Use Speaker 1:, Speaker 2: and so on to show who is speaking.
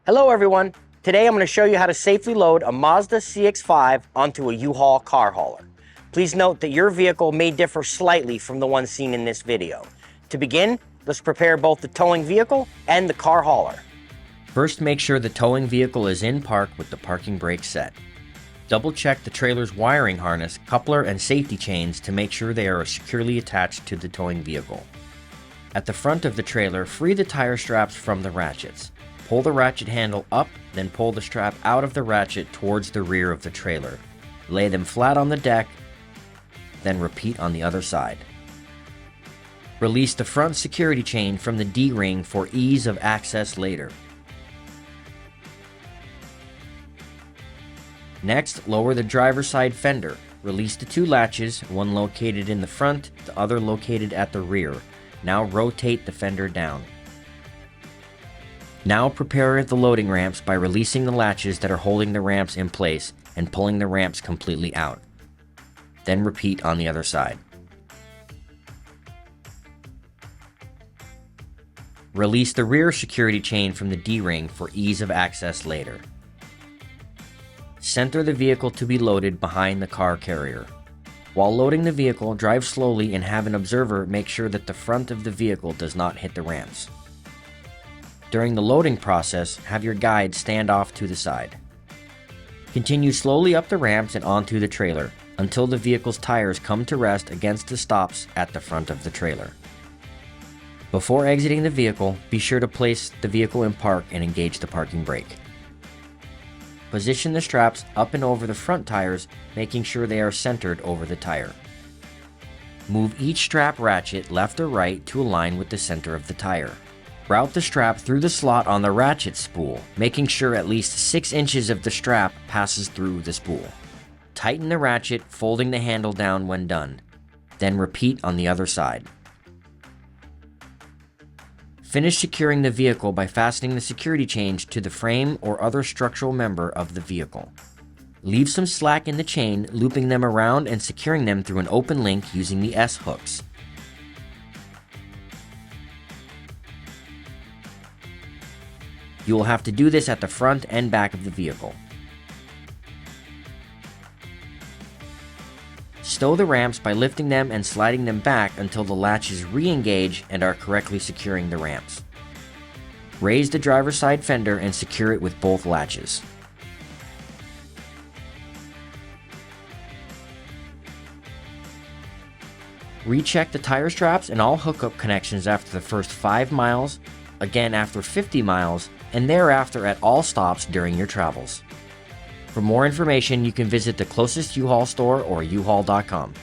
Speaker 1: Hello everyone, today I'm going to show you how to safely load a Mazda CX-5 onto a U-Haul car hauler. Please note that your vehicle may differ slightly from the one seen in this video. To begin, let's prepare both the towing vehicle and the car hauler. First, make sure the towing vehicle is in park with the parking brake set. Double check the trailer's wiring harness, coupler, and safety chains to make sure they are securely attached to the towing vehicle. At the front of the trailer, free the tire straps from the ratchets. Pull the ratchet handle up, then pull the strap out of the ratchet towards the rear of the trailer. Lay them flat on the deck, then repeat on the other side. Release the front security chain from the D-ring for ease of access later. Next, lower the driver's side fender. Release the two latches, one located in the front, the other located at the rear. Now rotate the fender down. Now prepare the loading ramps by releasing the latches that are holding the ramps in place and pulling the ramps completely out. Then repeat on the other side. Release the rear security chain from the D-ring for ease of access later. Center the vehicle to be loaded behind the car carrier. While loading the vehicle, drive slowly and have an observer make sure that the front of the vehicle does not hit the ramps. During the loading process, have your guide stand off to the side. Continue slowly up the ramps and onto the trailer until the vehicle's tires come to rest against the stops at the front of the trailer. Before exiting the vehicle, be sure to place the vehicle in park and engage the parking brake. Position the straps up and over the front tires, making sure they are centered over the tire. Move each strap ratchet left or right to align with the center of the tire. Route the strap through the slot on the ratchet spool, making sure at least 6 inches of the strap passes through the spool. Tighten the ratchet, folding the handle down when done. Then repeat on the other side. Finish securing the vehicle by fastening the security chains to the frame or other structural member of the vehicle. Leave some slack in the chain, looping them around and securing them through an open link using the S-hooks. You will have to do this at the front and back of the vehicle. Stow the ramps by lifting them and sliding them back until the latches re-engage and are correctly securing the ramps. Raise the driver's side fender and secure it with both latches. Recheck the tire straps and all hookup connections after the first 5 miles, again after 50 miles, and thereafter at all stops during your travels. For more information, you can visit the closest U-Haul store or uhaul.com.